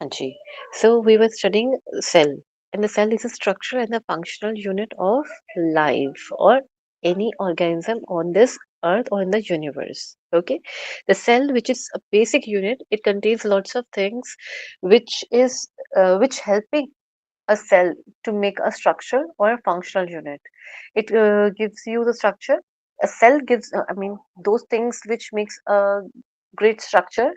Anji. So we were studying cell, and the cell is a structure and the functional unit of life or any organism on this earth or in the universe. Okay, the cell, which is a basic unit, it contains lots of things, which helping a cell to make a structure or a functional unit. It gives you the structure. A cell gives, I mean, those things which makes a great structure,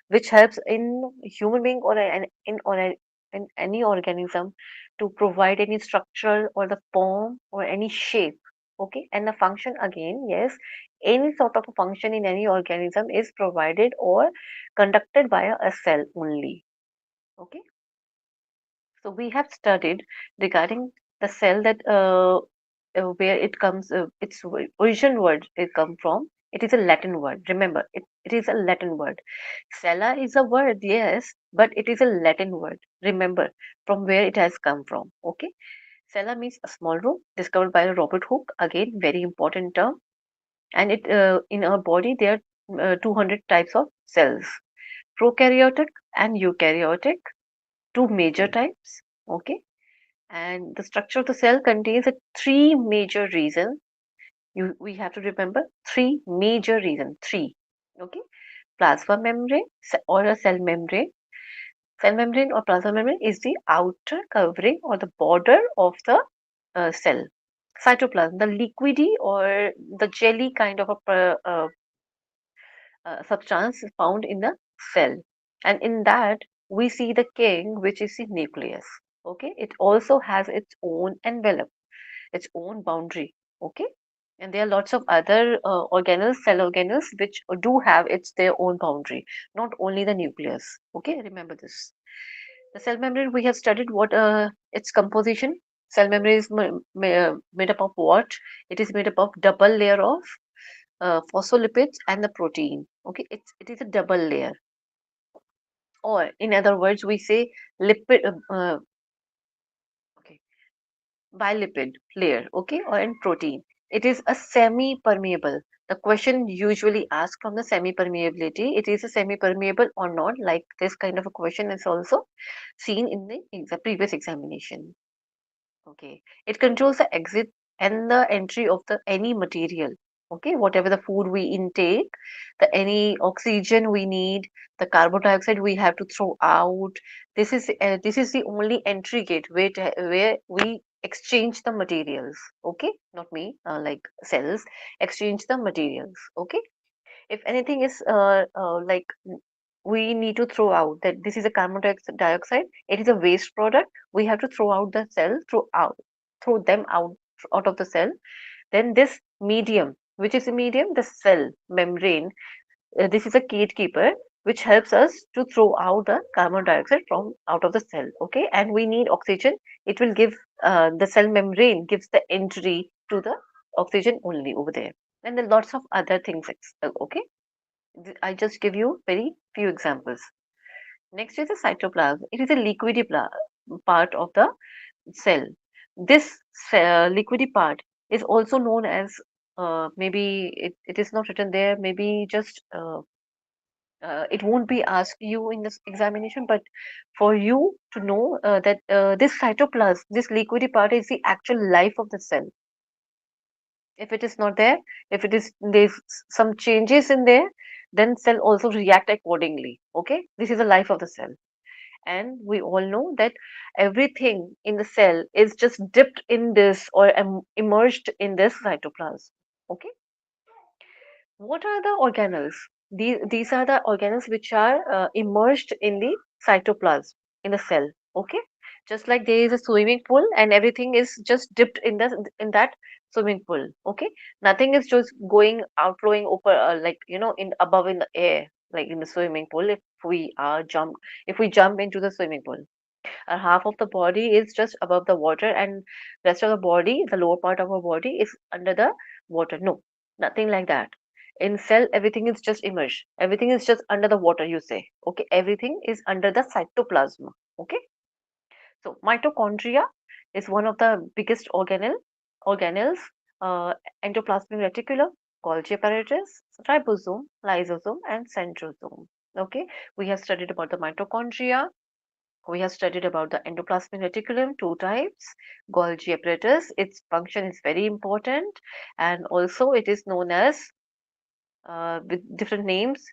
which helps in human being or in any organism to provide any structure or the form or any shape. Okay, and the function again, yes, any sort of a function in any organism is provided or conducted by a cell only. Okay, so we have studied regarding the cell that where it comes, origin word it come from. It is a Latin word. Remember, it is a Latin word. Cella is a word, yes, but it is a Latin word. Remember from where it has come from. Okay, cella means a small room discovered by Robert Hooke. Again, very important term. And it in our body there are 200 types of cells: prokaryotic and eukaryotic, two major types. Okay, and the structure of the cell contains three major reasons. We have to remember three major reasons. Three. Okay. Plasma membrane or a cell membrane. Cell membrane or plasma membrane is the outer covering or the border of the cell. Cytoplasm, the liquidy or the jelly kind of substance found in the cell. And in that, we see the king, which is the nucleus. Okay. It also has its own envelope, its own boundary. Okay, and there are lots of other organelles, cell organelles, which do have its their own boundary, not only the nucleus. Okay, remember this. The cell membrane, we have studied what its composition. Cell membrane is made up of what? It is made up of double layer of phospholipids and the protein. Okay, it is a double layer, or in other words, we say lipid. Okay, bilipid layer, okay, or in protein. It is a semi-permeable. The question usually asked from the semi-permeability, it is a semi-permeable or not, like this kind of a question is also seen in the previous examination. Okay, it controls the exit and the entry of the any material. Okay, whatever the food we intake, the any oxygen we need, the carbon dioxide we have to throw out. This is the only entry gate where we exchange the materials. Okay, not me, like cells exchange the materials. Okay, if anything is like we need to throw out that this is a dioxide, it is a waste product, we have to throw out the cell, throw them out of the cell. Then this medium, which is a medium, the cell membrane, this is a gatekeeper which helps us to throw out the carbon dioxide from out of the cell. Okay, and we need oxygen. It will give, the cell membrane gives the entry to the oxygen only over there. And then lots of other things. Okay, I just give you very few examples. Next is the cytoplasm. It is a liquidy part of the cell. This liquidy part is also known as, maybe it is not written there, maybe just it won't be asked you in this examination, but for you to know that this cytoplasm, this liquidy part is the actual life of the cell. If it is not there, if it is there's some changes in there, then cell also react accordingly. Okay, this is the life of the cell, and we all know that everything in the cell is just dipped in this or immersed in this cytoplasm. Okay, what are the organelles? These are the organelles which are immersed in the cytoplasm in the cell. Okay, just like there is a swimming pool and everything is just dipped in that swimming pool. Okay, nothing is just going outflowing over, like in above in the air, like in the swimming pool. If we jump into the swimming pool, half of the body is just above the water and rest of the body, the lower part of our body, is under the water. No, nothing like that. In cell, everything is just immersed, everything is just under the water, you say. Okay, everything is under the cytoplasm. Okay, so mitochondria is one of the biggest organelles. uh, Endoplasmic reticulum, Golgi apparatus, ribosome, lysosome, and centrosome. Okay, we have studied about the mitochondria. We have studied about the endoplasmic reticulum, two types, Golgi apparatus. Its function is very important, and also it is known as with different names.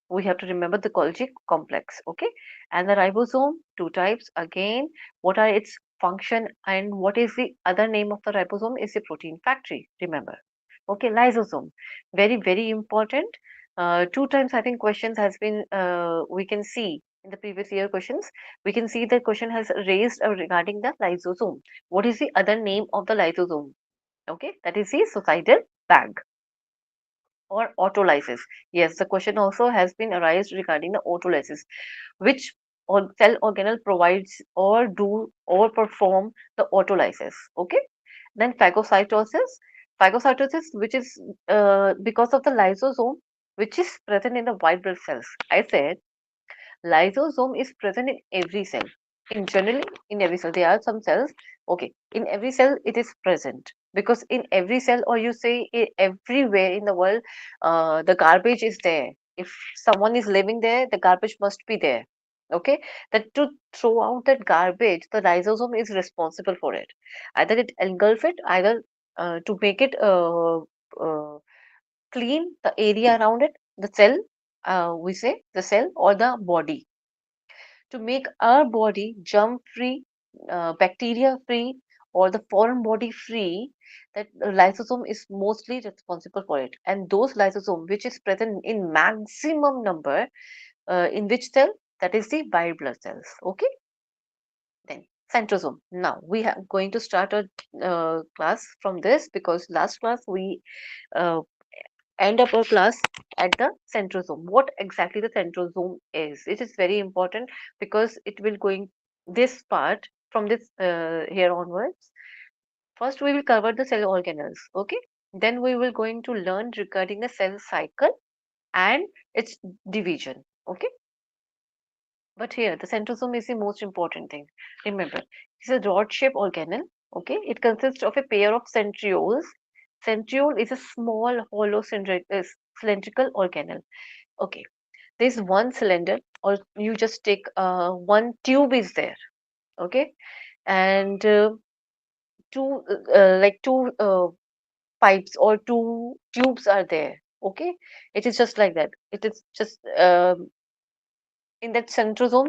We have to remember the Golgi complex. Okay, and the ribosome, two types. Again, what are its function and what is the other name of the ribosome? Is a protein factory. Remember. Okay, lysosome, very important. Two times I think questions has been we can see in the previous year questions. We can see the question has raised regarding the lysosome. What is the other name of the lysosome? Okay, that is the suicidal bag or autolysis. Yes, the question also has been arised regarding the autolysis, which cell organelle provides or do or perform the autolysis. Okay, then phagocytosis, which is because of the lysosome, which is present in the white blood cells. I said lysosome is present in every cell. In generally, in every cell, there are some cells. Okay, in every cell it is present because in every cell, or you say everywhere in the world, the garbage is there. If someone is living there, the garbage must be there. Okay, that to throw out that garbage, the lysosome is responsible for it. Either it engulf it, either to make it clean the area around it, the cell, we say the cell or the body, to make our body germ free, bacteria free, or the foreign body free. That lysosome is mostly responsible for it, and those lysosome which is present in maximum number in which cell, that is the white blood cells. Okay, then centrosome. Now we are going to start a class from this, because last class we uh, end up our class at the centrosome. What exactly the centrosome is? It is very important because it will going this part from this here onwards. First, we will cover the cell organelles. Okay. Then we will going to learn regarding the cell cycle and its division. Okay. But here, the centrosome is the most important thing. Remember, it's a rod-shaped organelle. Okay, it consists of a pair of centrioles. Centriole is a small, hollow, cylindrical organelle. Okay, there's one cylinder, or you just take one tube is there. Okay, and two like two pipes or two tubes are there. Okay, it is just like that. It is just in that centrosome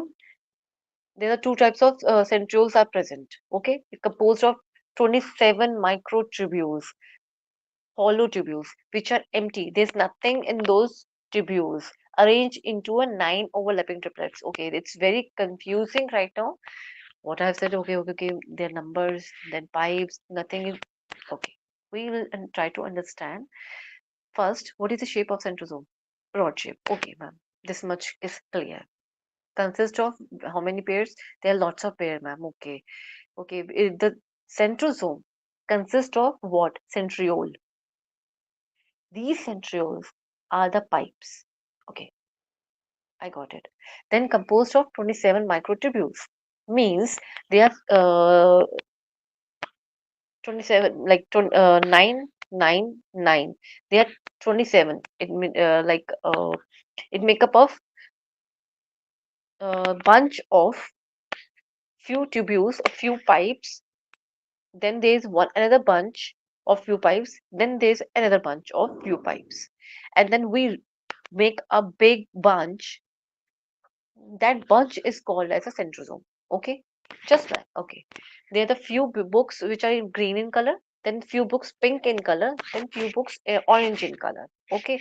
there are two types of centrioles are present. Okay, it's composed of 27 microtubules, hollow tubules, which are empty. There's nothing in those tubules arranged into a 9 overlapping triplets. Okay, it's very confusing right now. What I've said, okay, their numbers, then pipes, nothing is okay. We will try to understand first what is the shape of centrosome. Rod shape. Okay, ma'am. This much is clear. Consist of how many pairs? There are lots of pairs, ma'am. Okay. Okay, the centrosome consists of what? Centriole. These centrioles are the pipes. Okay, I got it. Then composed of 27 microtubules. Means they are 27, like 9, 9, 9. They are 27. It make up of bunch of few tubules, a few pipes. Then there's one another bunch of few pipes. Then there's another bunch of few pipes, and then we make a big bunch. That bunch is called as a centrosome. Okay, just like okay, there are the few books which are in green in color, then few books pink in color, then few books orange in color. Okay,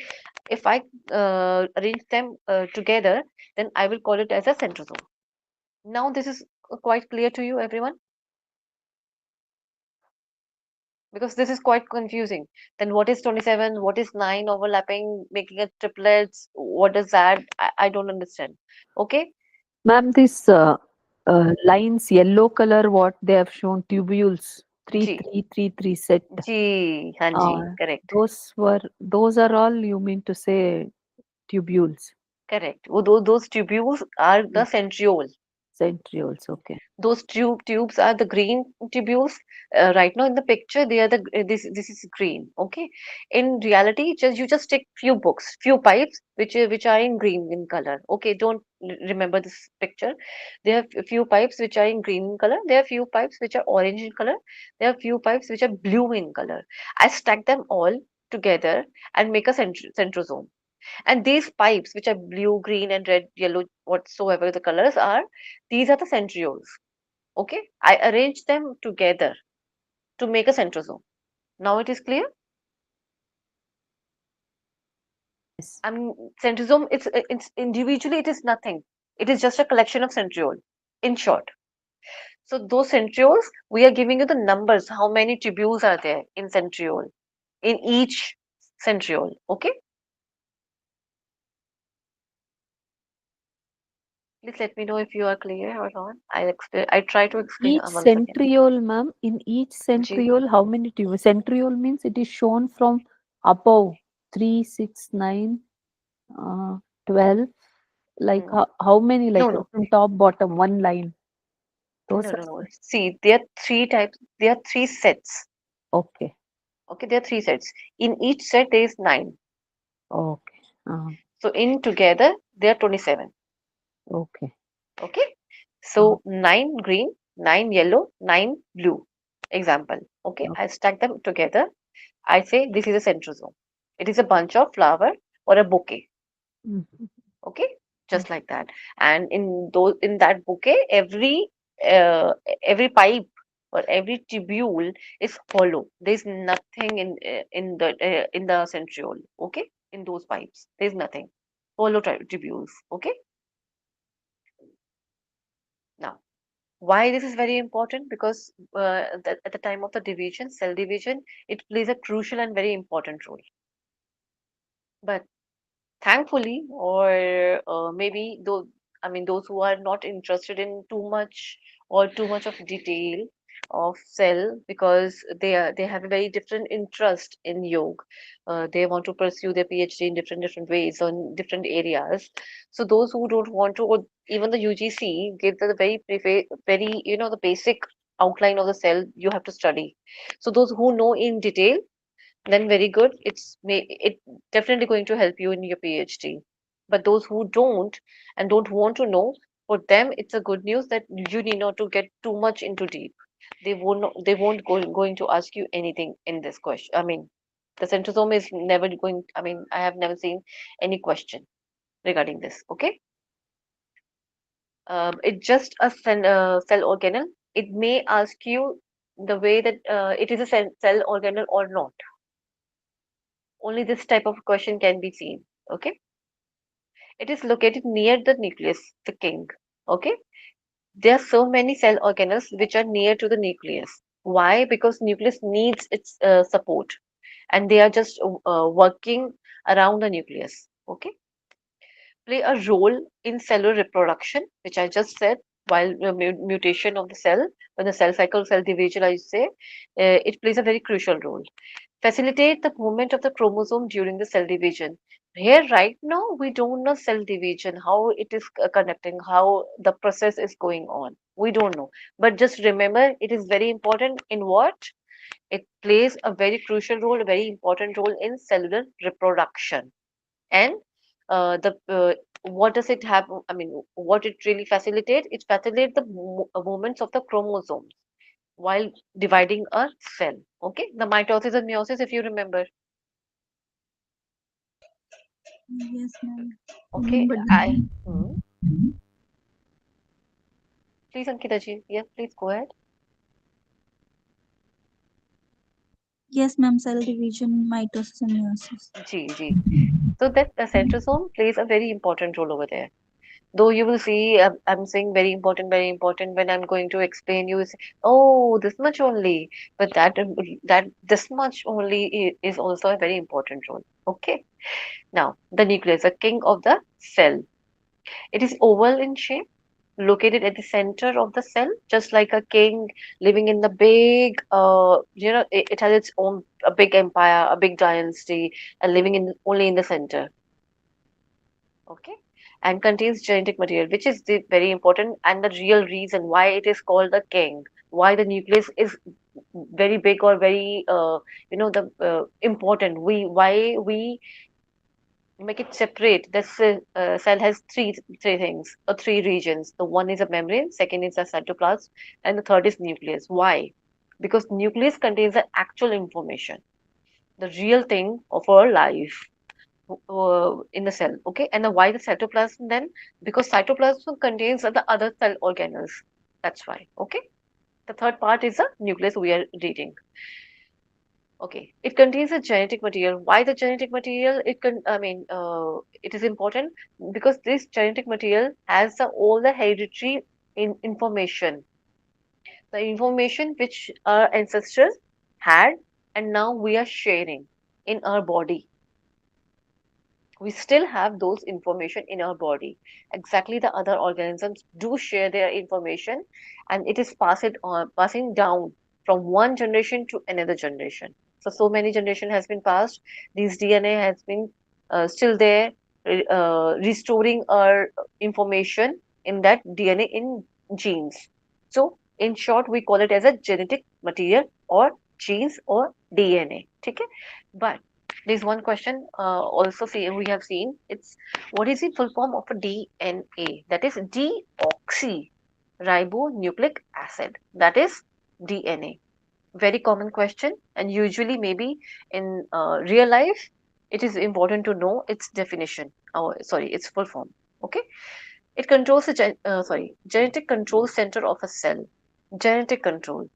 if I arrange them together, then I will call it as a centrosome. Now this is quite clear to you, everyone, because this is quite confusing. Then what is 27? What is 9 overlapping, making a triplets? What does that? I don't understand. Okay, Ma'am, this lines, yellow color, what they have shown, tubules, G, 3333 set. G, हाँ जी, Uh, correct. those are all you mean to say tubules. Correct. Those tubules are the Mm. centriole. Centrioles. Okay. Those tubes are the green tubules. Right now in the picture, they are this is green. Okay, in reality, just you just take few pipes which are in green in color. Okay, don't remember this picture. There are a few pipes which are in green in color. There are few pipes which are orange in color. There are few pipes which are blue in color. I stack them all together and make a centrosome. And these pipes, which are blue, green, and red, yellow, whatsoever the colors are, these are the centrioles. Okay, I arrange them together to make a centrosome. Now it is clear. Yes. I mean, centrosome, it's individually it is nothing. It is just a collection of centriole. In short, so those centrioles, we are giving you the numbers. How many tubules are there in centriole? In each centriole. Okay, please let me know if you are clear or not. I explain. I try to explain Each once again. centriole, ma'am, in each Ji. centriole, how many tumors? Centriole means it is shown from above 3, 6, 9, 12. Like Hmm. how many, No, like no, from top, bottom, one line. Those no, are no, no. See, there are three types. There are three sets. okay. Okay, there are three sets. In each set, there is nine. Okay. So in together, there are 27. Okay. Okay. Uh, So nine green, nine yellow, nine blue. Example. Okay. okay. I stack them together. I say this is a centrosome. It is a bunch of flower or a bouquet. Mhm. Okay. Just like that. And in that bouquet, uh, every pipe or every tubule is hollow. There's nothing in the centriole. Okay. In those pipes, there's nothing. Hollow tubules. Okay. Now, why this is very important? Because at the time of the division, cell division, it plays a crucial and very important role. But thankfully, or maybe though, I mean, those who are not interested in too much of detail of cell, because they have a very different interest in yoga. They want to pursue their PhD in different ways on different areas. So those who don't want to, or even the UGC gives the very the basic outline of the cell you have to study. So those who know in detail, then very good. It definitely going to help you in your PhD. But those who don't and don't want to know, for them it's a good news that you need not to get too much into deep. They won't going to ask you anything in this question. I mean, the centrosome is never going. I mean, I have never seen any question regarding this. Okay, it's just a cell organelle. It may ask you the way that it is a cell organelle or not. Only this type of question can be seen. Okay, it is located near the nucleus, the king. Okay, there are so many cell organelles which are near to the nucleus. Why? Because nucleus needs its support, and they are just working around the nucleus. Okay, play a role in cellular reproduction, which I just said. While the mutation of the cell, when the cell cycle, cell division, I say, it plays a very crucial role. Facilitate the movement of the chromosome during the cell division. Here, right now, we don't know cell division, how it is conducting, how the process is going on. We don't know. But just remember, it is very important in what? It plays a very crucial role, a very important role in cellular reproduction. And the what does it have? I mean, what it really facilitates? It facilitates the movements of the chromosomes while dividing a cell. Okay, the mitosis and meiosis, if you remember. Yes, ma'am. Okay, Remember that. please, Ankita ji, yeah, please go ahead. Yes, ma'am. Cell division, mitosis, and meiosis. Ji, ji. So that the centrosome plays a very important role over there. Though you will see, I'm saying very important. When I'm going to explain, you will say, "Oh, this much only." But that this much only is also a very important role. Okay. Now, the nucleus, the king of the cell. It is oval in shape, located at the center of the cell, just like a king living in the big, it has its own a big empire, a big dynasty, and living in only in the center. Okay, and contains genetic material, which is the very important and the real reason why it is called the king. Why the nucleus is very big or very the important. We why we make it separate. This cell has three things or three regions. The one is a membrane, second is a cytoplasm, and the third is nucleus. Why? Because nucleus contains the actual information, the real thing of our life in the cell. Okay, and the why the cytoplasm then? Because cytoplasm contains the other cell organelles. That's why. Okay, the third part is the nucleus we are reading. Okay, it contains a genetic material. Why the genetic material? It is important because this genetic material has all the hereditary information, the information which our ancestors had, and now we are sharing in our body. We still have those information in our body. Exactly, the other organisms do share their information, and it is passing down from one generation to another generation. So many generation has been passed. This DNA has been still there, restoring our information in that DNA in genes. So in short, we call it as a genetic material or genes or DNA. Okay, but there's one question also see we have seen. It's what is the full form of a DNA? That is deoxyribonucleic acid. That is DNA. Very common question, and usually maybe in real life, it is important to know its definition. Oh, sorry, its full form. Okay, it controls the genetic control center of a cell. Genetic control,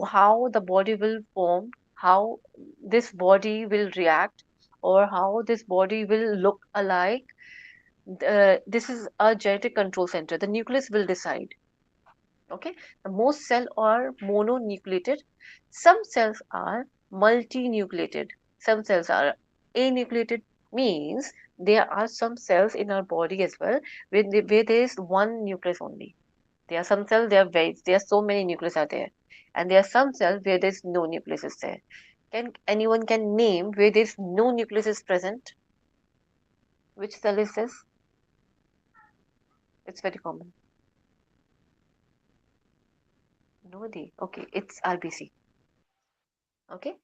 how the body will form, how this body will react, or how this body will look alike. This is a genetic control center. The nucleus will decide. Okay, the most cell are mononucleated. Some cells are multinucleated. Some cells are anucleated. Means there are some cells in our body as well where there is one nucleus only. There are some cells, there are so many nucleus are there. And there are some cells where there's no nucleus is there. Can anyone can name where there's no nucleus is present? Which cell is this? It's very common. Nobody. Okay, it's RBC. Okay,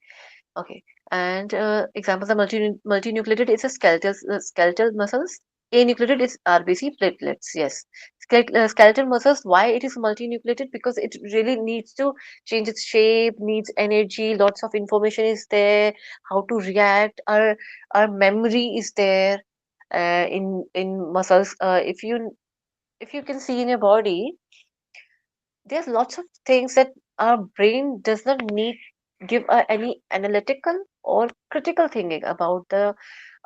okay. And examples are multinucleated is a skeletal muscles. Anucleated is RBC platelets. Yes, skeletal muscles. Why it is multinucleated? Because it really needs to change its shape, needs energy. Lots of information is there. How to react. Our memory is there. In muscles. If you can see in your body, there's lots of things that our brain does not need give any analytical or critical thinking about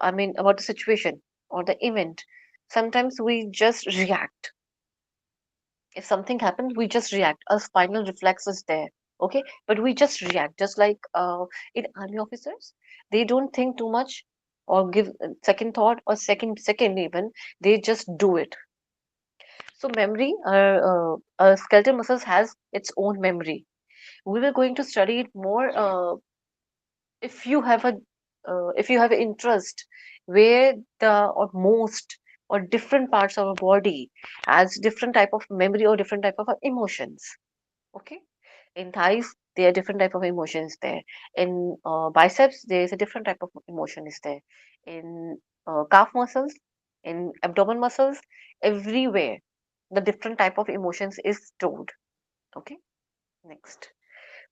about the situation or the event. Sometimes we just react. If something happens, we just react. Our spinal reflex is there. Okay, but we just react, just like in army officers, they don't think too much or give second thought or second even. They just do it. So memory, our skeletal muscles has its own memory. We were going to study it more if you have a if you have an interest where the or most or different parts of our body has different type of memory or different type of emotions. Okay, in thighs there are different type of emotions there. In biceps there is a different type of emotion is there. In calf muscles, in abdomen muscles, everywhere the different type of emotions is stored. Okay, next.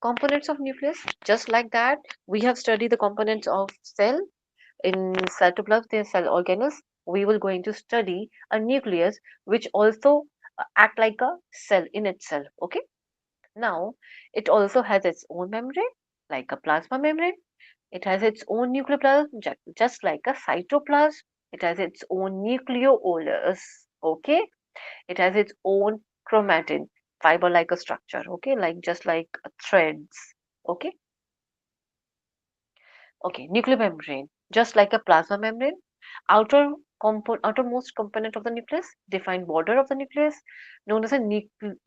Components of nucleus, just like that, we have studied the components of cell. In cytoplasm, there are cell organelles. We will going to study a nucleus, which also act like a cell in itself. Okay. Now, it also has its own membrane, like a plasma membrane. It has its own nucleoplasm, just like a cytoplasm. It has its own nucleolus. Okay. It has its own chromatin, fiber like a structure. Okay, like just like threads. Okay. Okay, nuclear membrane, just like a plasma membrane, outermost component of the nucleus, defined border of the nucleus, known as a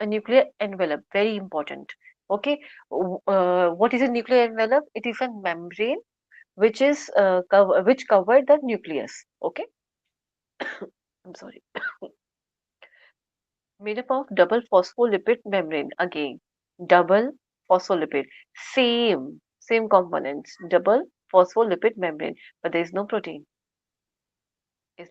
nuclear envelope. Very important. Okay, what is a nuclear envelope? It is a membrane which is which covered the nucleus. Okay, I'm sorry, made up of double phospholipid membrane. Again, double phospholipid, same components, double phospholipid membrane, but there is no protein.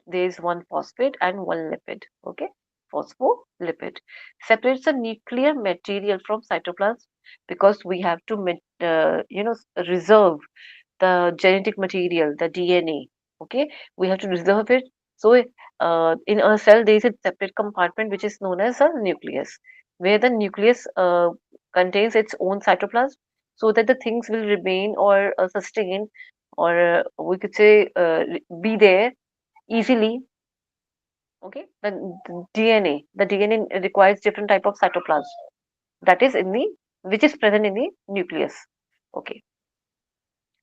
There is one phosphate and one lipid. Okay, phospholipid separates the nuclear material from cytoplasm because we have to reserve the genetic material, the DNA. Okay, we have to reserve it. So in a cell, there is a separate compartment which is known as a nucleus, where the nucleus contains its own cytoplasm, so that the things will remain or sustain, or we could say be there easily. Okay, the DNA requires different type of cytoplasm that is in the which is present in the nucleus. Okay,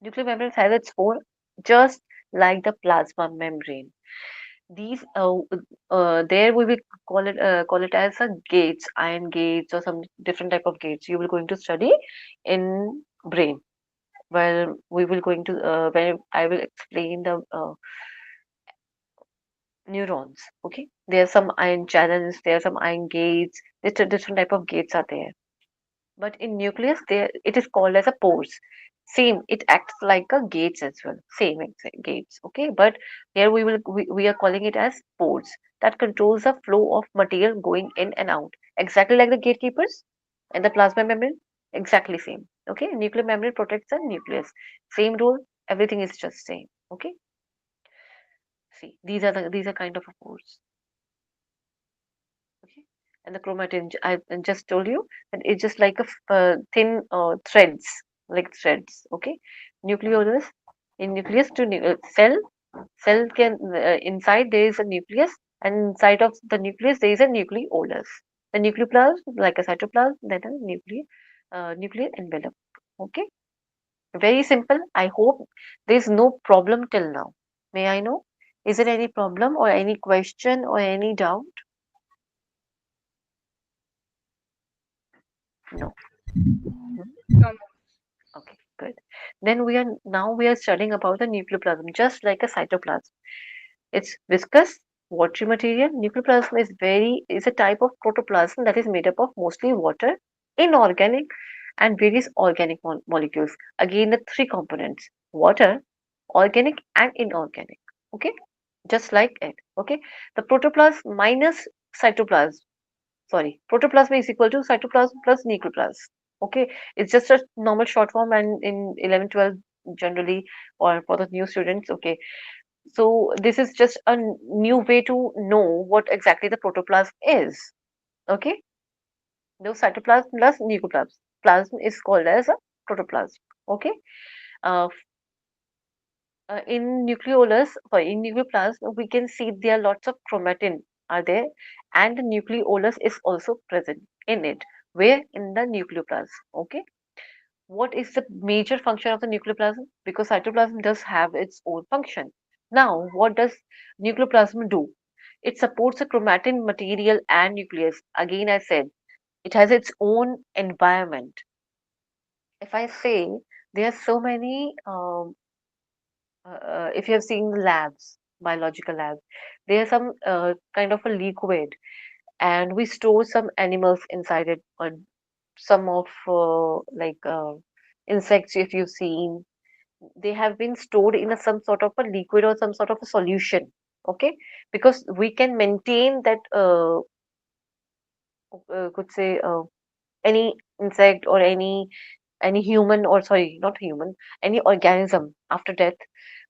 nuclear membrane has its own, just like the plasma membrane. These there we will call it as a gates, ion gates, or some different type of gates you will going to study in brain. Well, we will going to when I will explain the neurons. Okay, there are some ion channels, there are some ion gates, different type of gates are there. But in nucleus, there it is called as a pores. Same, it acts like a gates as well. Same exact gates. Okay, but here we are calling it as pores that controls the flow of material going in and out. Exactly like the gatekeepers and the plasma membrane. Exactly same. Okay, nuclear membrane protects the nucleus. Same rule. Everything is just same. Okay. See, these are kind of a pores. Okay. And the chromatin, I just told you that it's just like a thin threads, like threads. Okay, nucleolus in nucleus to cell can inside there is a nucleus, and inside of the nucleus there is a nucleolus. The nucleoplasm, like a cytoplasm, then a nuclear envelope. Okay, very simple. I hope there is no problem till now. May I know? Is there any problem or any question or any doubt? No. Hmm? Okay, good. Then we are studying about the nucleoplasm, just like a cytoplasm. It's viscous, watery material. Nucleoplasm is a type of protoplasm that is made up of mostly water, inorganic, and various organic molecules. Again, the three components: water, organic, and inorganic. Okay, just like it. Okay, the protoplasm minus cytoplasm, sorry, protoplasm is equal to cytoplasm plus nucleoplasm. Okay, it's just a normal short form, and in 11, 12 generally, or for the new students. Okay, so this is just a new way to know what exactly the protoplasm is. Okay, no, cytoplasm plus nucleoplasm. Plasm is called as a protoplasm. Okay, uh, in in nucleoplasm, we can see there are lots of chromatin are there, and the nucleolus is also present in it. Where in the nucleoplasm? Okay, what is the major function of the nucleoplasm? Because cytoplasm does have its own function. Now, what does nucleoplasm do? It supports the chromatin material and nucleus. Again, I said it has its own environment. If I say there are so many if you have seen the labs, biological labs, there's some kind of a liquid, and we store some animals inside it, or some of insects. If you've seen, they have been stored in some sort of a liquid or some sort of a solution. Okay, because we can maintain that. Could say any insect or any human, or sorry, not human, any organism after death,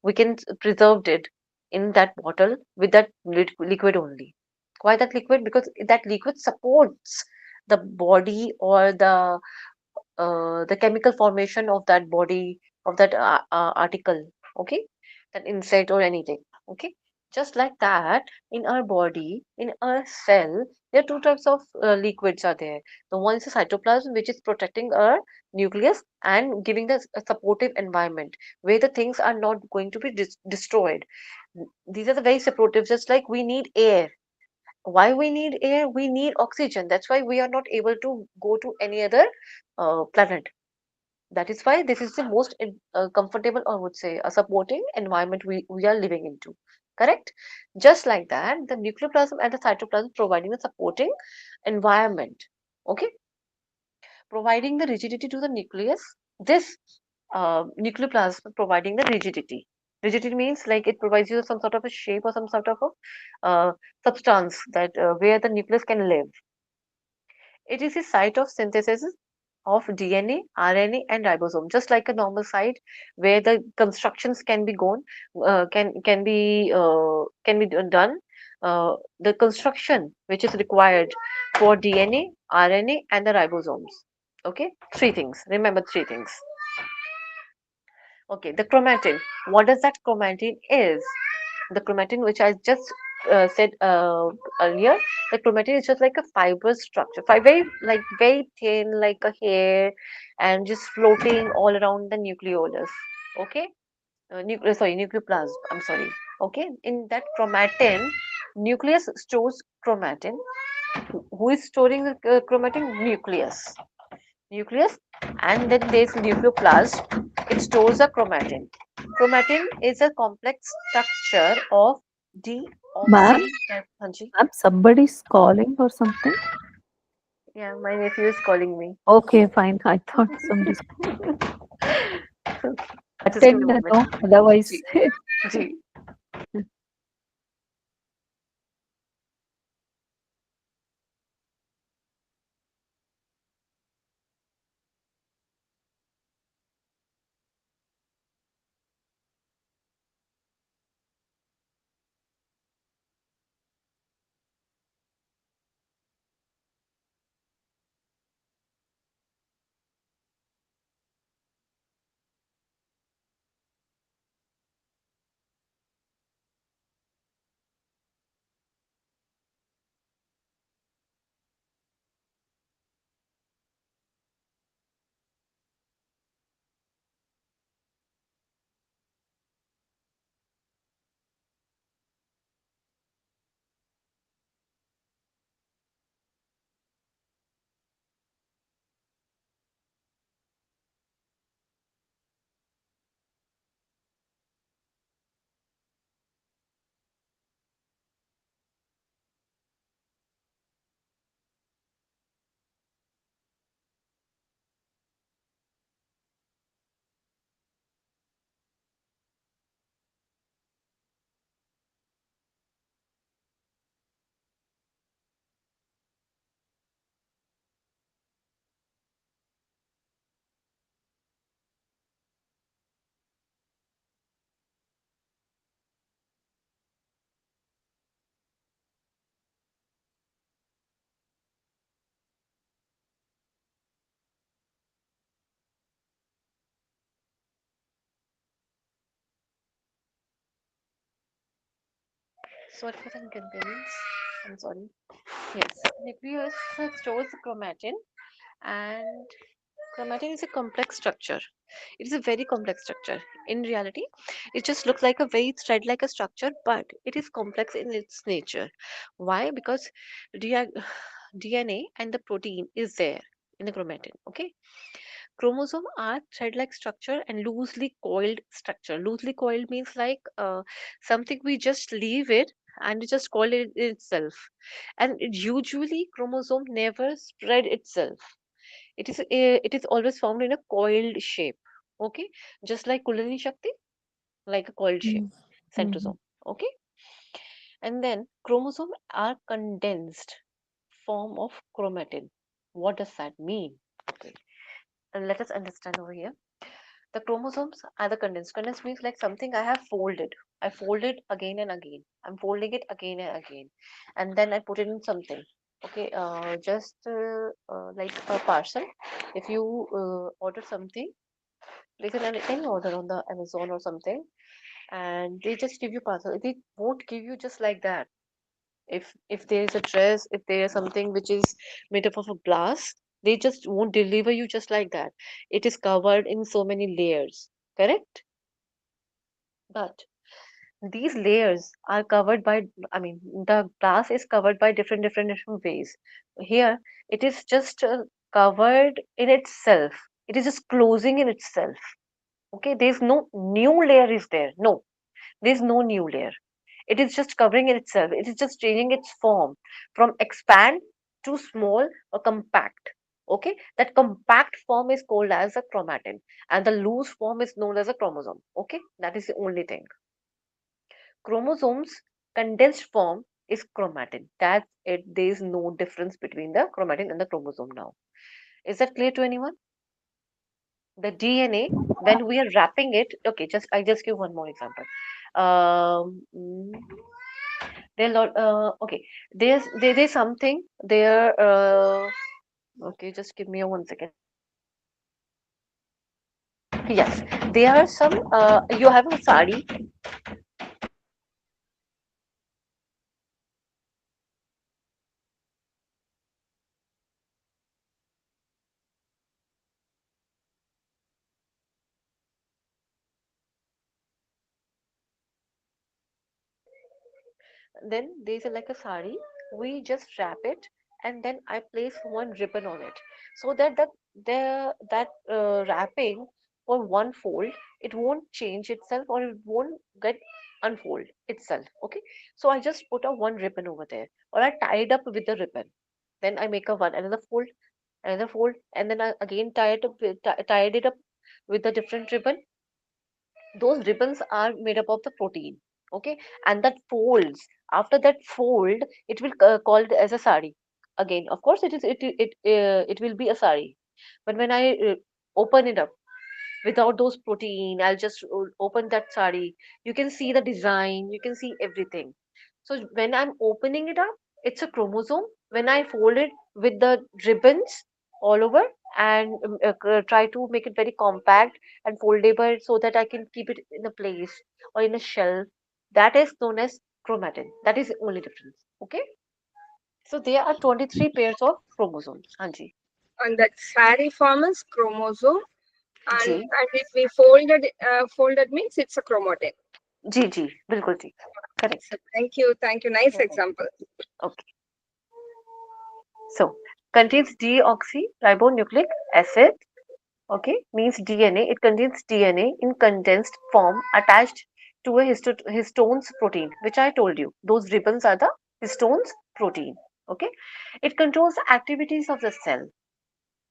we can preserve it in that bottle with that liquid only. Why that liquid? Because that liquid supports the body, or the chemical formation of that body, of that article. Okay, that insect or anything. Okay, just like that, in our body, in our cell, there are two types of liquids are there. The one is the cytoplasm, which is protecting our nucleus and giving the supportive environment where the things are not going to be destroyed. These are the very supportive, just like we need air. Why we need air? We need oxygen. That's why we are not able to go to any other planet. That is why this is the most comfortable, or would say a supporting environment we are living into. correct? Just like that, the nucleoplasm and the cytoplasm providing the supporting environment, okay, providing the rigidity to the nucleus. This nucleoplasm providing the rigidity. Rigidity means like it provides you some sort of a shape or some sort of a substance that where the nucleus can live. It is a site of synthesis of DNA, RNA, and ribosome, just like a normal site where the constructions can be gone, can be done. The construction which is required for DNA, RNA, and the ribosomes. Okay, three things. Remember three things. Okay, the chromatin. What does that chromatin is? The chromatin, which I just said earlier, the chromatin is just like a fiber structure, very like very thin, like a hair, and just floating all around the nucleolus. Okay, nucleoplasm. I'm sorry. Okay, in that chromatin, nucleus stores chromatin. Who is storing the chromatin? Nucleus, and then there's nucleoplasm. It stores the chromatin. Chromatin is a complex structure of Ma'am, deoxy. Hanji. ma'am, somebody's calling or something. Yeah, my nephew is calling me. Okay, fine. I thought somebody's Just give me attend, a moment. no, otherwise. Ji, ji. Sorry for the inconvenience. I'm sorry. Yes, nucleus stores the chromatin, and chromatin is a complex structure. It is a very complex structure. In reality, it just looks like a very thread-like a structure, but it is complex in its nature. Why? Because DI DNA and the protein is there in the chromatin. Okay, chromosome are thread-like structure and loosely coiled structure. Loosely coiled means like something we just leave it and we just coil it itself. And usually chromosome never spread itself. It is always found in a coiled shape. Okay, just like Kundalini Shakti, like a coiled shape, Mm, mhm. centrosome. Okay, and then chromosome are condensed form of chromatin. What does that mean? Okay, and let us understand over here. The chromosomes are the condensed. Condensed means like something I have folded. I fold it again and again. I'm folding it again and again, and then I put it in something. Okay, just like a parcel. If you order something, place it on any order on the Amazon or something, and they just give you parcel. They won't give you just like that. If there is a dress, if there is something which is made up of a glass, they just won't deliver you just like that. It is covered in so many layers, correct? But these layers are covered by, I mean, the glass is covered by different ways. Here it is just covered in itself. It is just closing in itself. Okay, there's no new layer is there. No, there's no new layer. It is just covering itself. It is just changing its form from expand to small or compact. Okay, that compact form is called as a chromatin, and the loose form is known as a chromosome. Okay, that is the only thing. Chromosomes condensed form is chromatin. That's it. There is no difference between the chromatin and the chromosome now. Is that clear to anyone? The DNA, when we are wrapping it, okay, just I just give one more example. There are lot. Okay, there's something there. Okay, just give me a 1 second. Yes, there are some. You have a sari. Then there's like a sari. We just wrap it, and then I place one ribbon on it, so that that wrapping for one fold, it won't change itself, or it won't get unfold itself. Okay, so I just put a one ribbon over there, or I tie it up with the ribbon. Then I make a one another fold, and then I again tied it up with a different ribbon. Those ribbons are made up of the protein. Okay, and that folds, after that fold, it will called as a sari. Again, of course, it will be a sari, but when I open it up without those protein, I'll just open that sari. You can see the design, you can see everything. So when I'm opening it up, it's a chromosome. When I fold it with the ribbons all over, and try to make it very compact and foldable so that I can keep it in a place or in a shelf, that is known as chromatin. That is the only difference. Okay, so there are 23 pairs of chromosomes. Hanji. And that sari form is chromosome, and Ji, if we folded means it's a chromatin. जी बिल्कुल जी, correct. So thank you, nice Mhm. example. Okay, so contains deoxyribonucleic acid. Okay, means DNA. It contains DNA in condensed form attached to a histones protein, which I told you. Those ribbons are the histones protein. Okay, it controls the activities of the cell.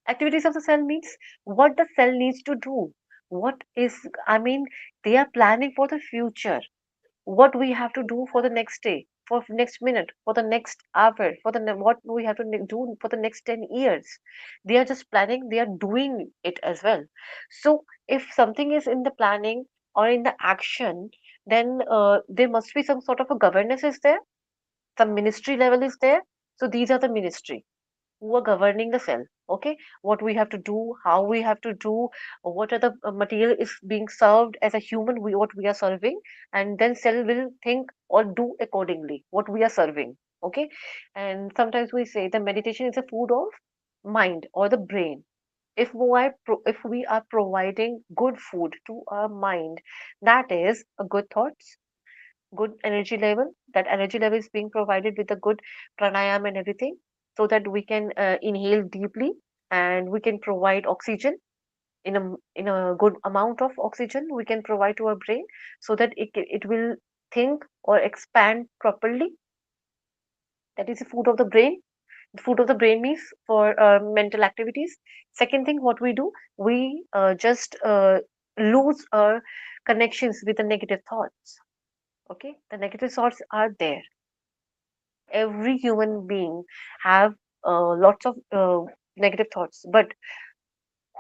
Activities of the cell means what the cell needs to do. What is, I mean, they are planning for the future, what we have to do for the next day, for next minute, for the next hour, for the what we have to do for the next 10 years. They are just planning, they are doing it as well. So if something is in the planning or in the action, then there must be some sort of a governance is there, some ministry level is there. So these are the ministry who are governing the cell. Okay, what we have to do, how we have to do, what are the material is being served as a human, what we are serving, and then cell will think or do accordingly what we are serving. Okay, and sometimes we say the meditation is a food of mind or the brain. If we are providing good food to our mind, that is a good thoughts, good energy level. That energy level is being provided with a good pranayam and everything, so that we can inhale deeply, and we can provide oxygen in a good amount of oxygen we can provide to our brain, so that it will think or expand properly. That is the food of the brain. The food of the brain means for mental activities. Second thing, what we do, we just lose our connections with the negative thoughts. Okay, the negative thoughts are there. Every human being have lots of negative thoughts, but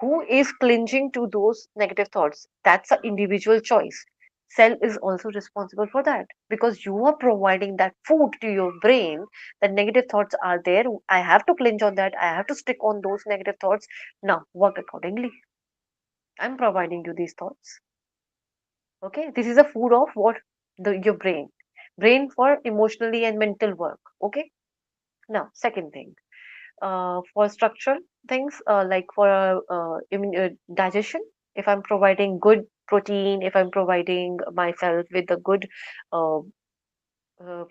who is clinging to those negative thoughts? That's an individual choice. Cell is also responsible for that, because you are providing that food to your brain. The negative thoughts are there, I have to clinch on that, I have to stick on those negative thoughts. Now work accordingly. I'm providing you these thoughts. Okay, this is a food of what, your brain for emotionally and mental work. Okay, now second thing, for structural things, like for digestion, if I'm providing good protein, if I'm providing myself with the good uh,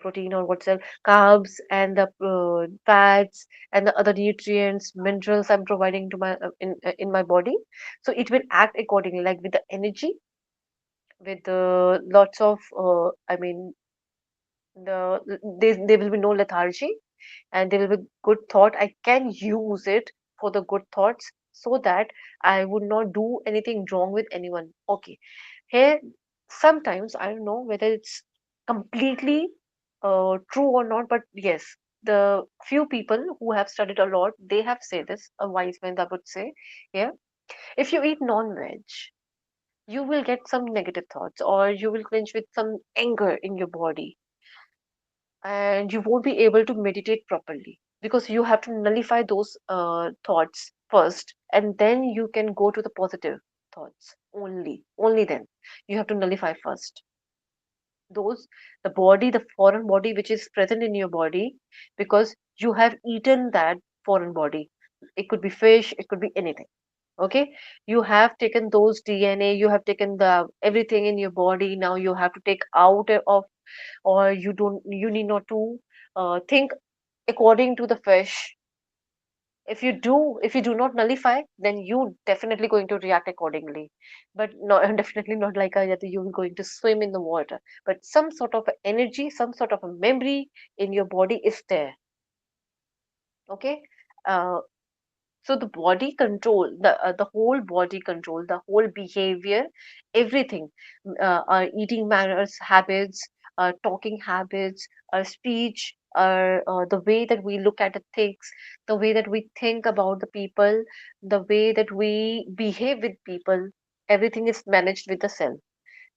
protein, or what's the carbs and the fats and the other nutrients, minerals I'm providing to my in my body, so it will act accordingly, like with the energy, with lots of I mean There will be no lethargy, and there will be good thought. I can use it for the good thoughts so that I would not do anything wrong with anyone. Okay, here sometimes I don't know whether it's completely true or not, but yes, the few people who have studied a lot, they have said this, a wise man I would say. Yeah, if you eat non-veg, you will get some negative thoughts, or you will clinch with some anger in your body, and you won't be able to meditate properly because you have to nullify those thoughts first, and then you can go to the positive thoughts. Only then you have to nullify first those, the body, the foreign body which is present in your body, because you have eaten that foreign body. It could be fish, it could be anything. Okay, you have taken those DNA, you have taken the everything in your body. Now you have to take out of, or you need not to think according to the fish. If you do not nullify, then you definitely going to react accordingly, but not definitely not like that you're going to swim in the water, but some sort of a energy, some sort of a memory in your body is there. Okay, uh, so the body control, the whole body control, the whole behavior, everything, our eating manners, habits, our talking habits, our speech, our the way that we look at the things, the way that we think about the people, the way that we behave with people, everything is managed with the cell.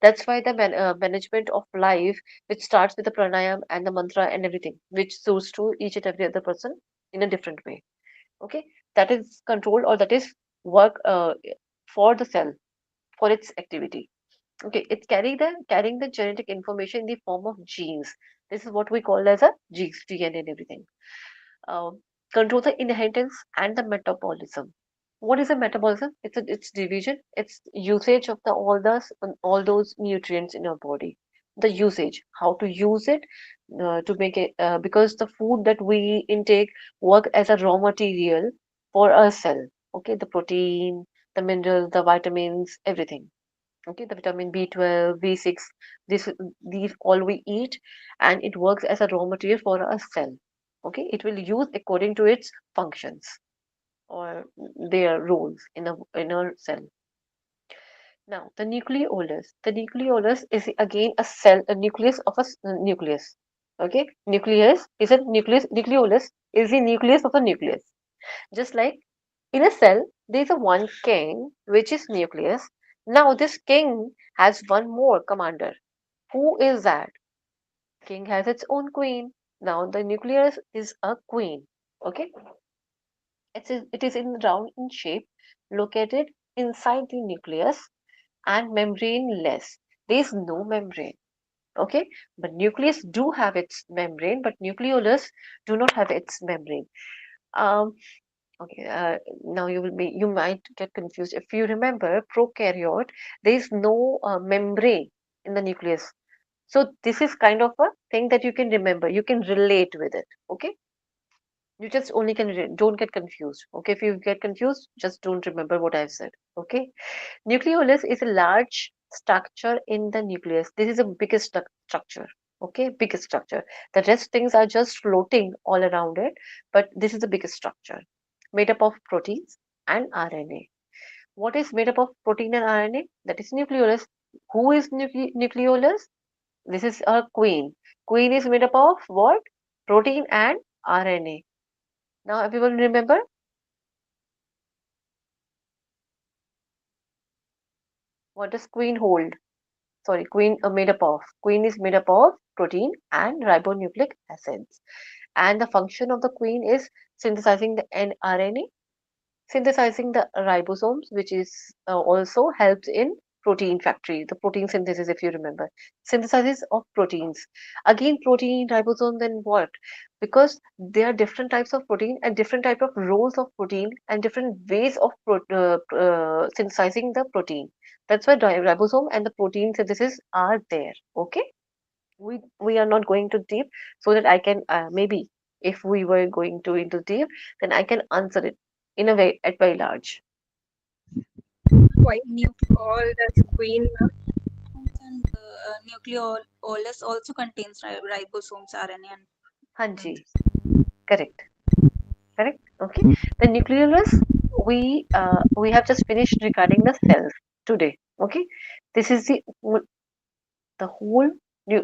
That's why the management of life, which starts with the pranayam and the mantra and everything, which suits to each and every other person in a different way. Okay, that is control, or that is work for the cell, for its activity. Okay, it's carrying the genetic information in the form of genes. This is what we call as a genes, DNA and everything. uh, Control the inheritance and the metabolism. What is a metabolism? It's division. It's usage of the all those nutrients in your body. The usage, how to use it to make it, because the food that we intake work as a raw material for a cell. Okay, the protein, the minerals, the vitamins, everything. Okay, the vitamin B12, B6, this these all we eat, and it works as a raw material for a cell. Okay, it will use according to its functions or their roles in a cell. Now, the nucleolus. The nucleolus is again a cell, a nucleus of a nucleus. Okay, nucleus is a nucleus. Nucleolus is the nucleus of a nucleus. Just like in a cell, there is a one king, which is nucleus. Now, this king has one more commander. Who is that? King has its own queen. Now, the nucleus is a queen. Okay, it is in round in shape, located inside the nucleus and membrane-less. There is no membrane. Okay, but nucleus do have its membrane, but nucleolus do not have its membrane. Um, Okay, now you might get confused. If you remember prokaryote, there is no membrane in the nucleus. So this is kind of a thing that you can remember. You can relate with it. Okay, you just only don't get confused. Okay, if you get confused, just don't remember what I've said. Okay, nucleolus is a large structure in the nucleus. This is the biggest structure. Okay, biggest structure. The rest things are just floating all around it, but this is the biggest structure, made up of proteins and RNA. What is made up of protein and RNA? That is nucleolus. Who is nucleolus? This is a queen. Queen is made up of what? Protein and RNA. Now everyone remember what does queen hold? Sorry, queen made up of. Queen is made up of protein and ribonucleic acids. And the function of the queen is synthesizing the RNA, synthesizing the ribosomes, which is also helps in protein factory, the protein synthesis, if you remember, synthesis of proteins. Again, protein, ribosome, then what? Because there are different types of protein and different type of roles of protein and different ways of synthesizing the protein. That's why ribosome and the protein synthesis are there. Okay, we are not going to deep, so that I can maybe if we were going to into deep, then I can answer it in a way at very large. Why Nucleus called as queen? and nucleolus also contains ribosomes, RNA, and Hanji, correct, correct. Okay. The nucleolus, we have just finished regarding the cells today. Okay. This is the whole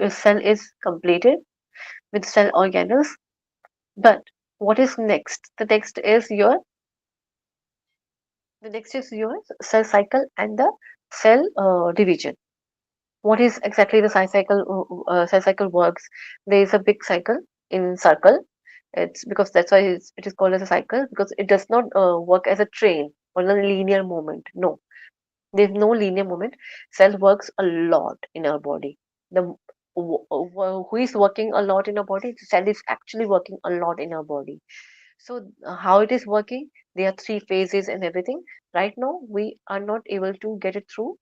cell is completed with cell organelles. But what is next? The next is your cell cycle and the cell division. What is exactly the cell cycle works? There is a big cycle in circle. It's because that's why it is called as a cycle, because it does not work as a train or a linear movement. No, there's no linear movement. Cell works a lot in our body. The who is working a lot in our body? The cell is actually working a lot in our body. So how it is working? There are three phases and everything. Right now we are not able to get it through.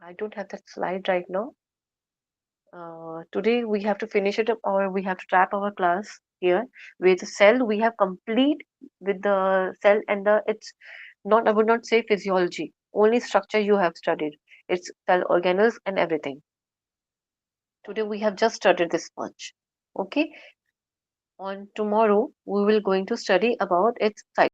I don't have that slide right now. Today we have to finish it up, or we have to wrap our class here with the cell. We have complete with the cell and the it's not, I would not say physiology, only structure you have studied. It's cell organelles and everything. Today we have just studied this much. Okay. On tomorrow we will going to study about its cycle.